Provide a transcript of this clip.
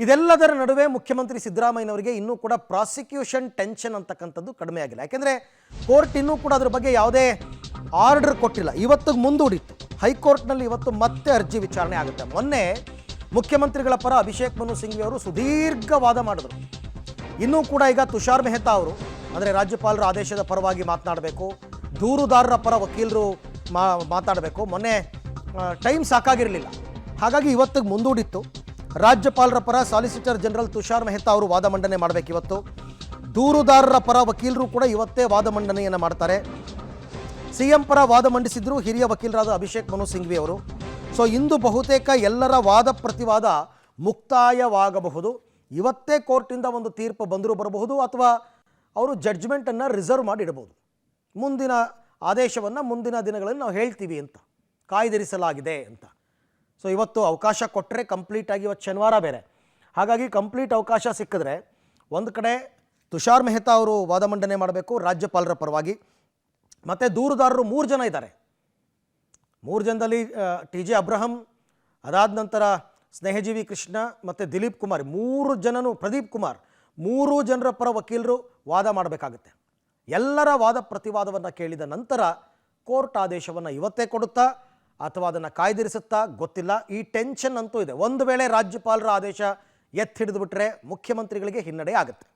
ಇದೆಲ್ಲದರ ನಡುವೆ ಮುಖ್ಯಮಂತ್ರಿ ಸಿದ್ದರಾಮಯ್ಯನವರಿಗೆ ಇನ್ನೂ ಕೂಡ ಪ್ರಾಸಿಕ್ಯೂಷನ್ ಟೆನ್ಷನ್ ಅಂತಕ್ಕಂಥದ್ದು ಕಡಿಮೆ ಆಗಿಲ್ಲ. ಯಾಕೆಂದರೆ ಕೋರ್ಟ್ ಇನ್ನೂ ಕೂಡ ಅದರ ಬಗ್ಗೆ ಯಾವುದೇ ಆರ್ಡರ್ ಕೊಟ್ಟಿಲ್ಲ. ಇವತ್ತಿಗೆ ಮುಂದೂಡಿತ್ತು. ಹೈಕೋರ್ಟ್ನಲ್ಲಿ ಇವತ್ತು ಮತ್ತೆ ಅರ್ಜಿ ವಿಚಾರಣೆ ಆಗುತ್ತೆ. ಮೊನ್ನೆ ಮುಖ್ಯಮಂತ್ರಿಗಳ ಪರ ಅಭಿಷೇಕ್ ಮನು ಸಿಂಘ್ವಿ ಅವರು ಸುದೀರ್ಘ ವಾದ ಮಾಡಿದ್ರು. ಇನ್ನೂ ಕೂಡ ಈಗ ತುಷಾರ್ ಮೆಹ್ತಾ ಅವರು ಅಂದರೆ ರಾಜ್ಯಪಾಲರ ಆದೇಶದ ಪರವಾಗಿ ಮಾತನಾಡಬೇಕು, ದೂರುದಾರರ ಪರ ವಕೀಲರು ಮಾತಾಡಬೇಕು. ಮೊನ್ನೆ ಟೈಮ್ ಸಾಕಾಗಿರಲಿಲ್ಲ, ಹಾಗಾಗಿ ಇವತ್ತಿಗೆ ಮುಂದೂಡಿತ್ತು. ರಾಜ್ಯಪಾಲರ ಪರ ಸಾಲಿಸಿಟರ್ ಜನರಲ್ ತುಷಾರ್ ಮೆಹ್ತಾ ಅವರು ವಾದ ಮಂಡನೆ ಮಾಡಬೇಕು. ಇವತ್ತು ದೂರುದಾರರ ಪರ ವಕೀಲರು ಕೂಡ ಇವತ್ತೇ ವಾದ ಮಂಡನೆಯನ್ನು ಮಾಡ್ತಾರೆ. ಸಿಎಂ ಪರ ವಾದ ಮಂಡಿಸಿದ್ರು ಹಿರಿಯ ವಕೀಲರಾದ ಅಭಿಷೇಕ್ ಮನು ಸಿಂಘ್ವಿ ಅವರು. ಸೊ ಇಂದು ಬಹುತೇಕ ಎಲ್ಲರ ವಾದ ಪ್ರತಿವಾದ ಮುಕ್ತಾಯವಾಗಬಹುದು. ಇವತ್ತೇ ಕೋರ್ಟಿಂದ ಒಂದು ತೀರ್ಪು ಬಂದರೂ ಬರಬಹುದು, ಅಥವಾ ಅವರು ಜಡ್ಜ್ಮೆಂಟನ್ನು ರಿಸರ್ವ್ ಮಾಡಿ ಇಡಬಹುದು. ಮುಂದಿನ ಆದೇಶವನ್ನು ಮುಂದಿನ ದಿನಗಳಲ್ಲಿ ನಾವು ಹೇಳ್ತೀವಿ ಅಂತ ಕಾಯ್ದಿರಿಸಲಾಗಿದೆ ಅಂತ. ಸೊ ಇವತ್ತು ಅವಕಾಶ ಕೊಟ್ಟರೆ ಕಂಪ್ಲೀಟಾಗಿ, ಇವತ್ತು ಶನಿವಾರ ಬೇರೆ, ಹಾಗಾಗಿ ಕಂಪ್ಲೀಟ್ ಅವಕಾಶ ಸಿಕ್ಕಿದ್ರೆ ಒಂದು ಕಡೆ ತುಷಾರ್ ಮೆಹ್ತಾ ಅವರು ವಾದ ಮಂಡನೆ ಮಾಡಬೇಕು ರಾಜ್ಯಪಾಲರ ಪರವಾಗಿ, ಮತ್ತು ದೂರುದಾರರು 3 ಜನ ಇದ್ದಾರೆ. 3 ಜನದಲ್ಲಿ TJ ಅಬ್ರಹಂ, ಅದಾದ ನಂತರ ಸ್ನೇಹಜೀವಿ ಕೃಷ್ಣ ಮತ್ತು ದಿಲೀಪ್ ಕುಮಾರ್, 3 ಜನನು, ಪ್ರದೀಪ್ ಕುಮಾರ್, 3 ಜನರ ಪರ ವಕೀಲರು ವಾದ ಮಾಡಬೇಕಾಗುತ್ತೆ. ಎಲ್ಲರ ವಾದ ಪ್ರತಿವಾದವನ್ನು ಕೇಳಿದ ನಂತರ ಕೋರ್ಟ್ ಆದೇಶವನ್ನು ಇವತ್ತೇ ಕೊಡುತ್ತಾ ಅಥವಾ ಅದನ್ನು ಕಾಯ್ದಿರಿಸುತ್ತಾ ಗೊತ್ತಿಲ್ಲ. ಈ ಟೆನ್ಷನ್ ಅಂತೂ ಇದೆ. ಒಂದು ವೇಳೆ ರಾಜ್ಯಪಾಲರ ಆದೇಶ ಎತ್ತಿ ಹಿಡಿದು ಬಿಟ್ಟರೆ ಮುಖ್ಯಮಂತ್ರಿಗಳಿಗೆ ಹಿನ್ನಡೆ ಆಗುತ್ತೆ.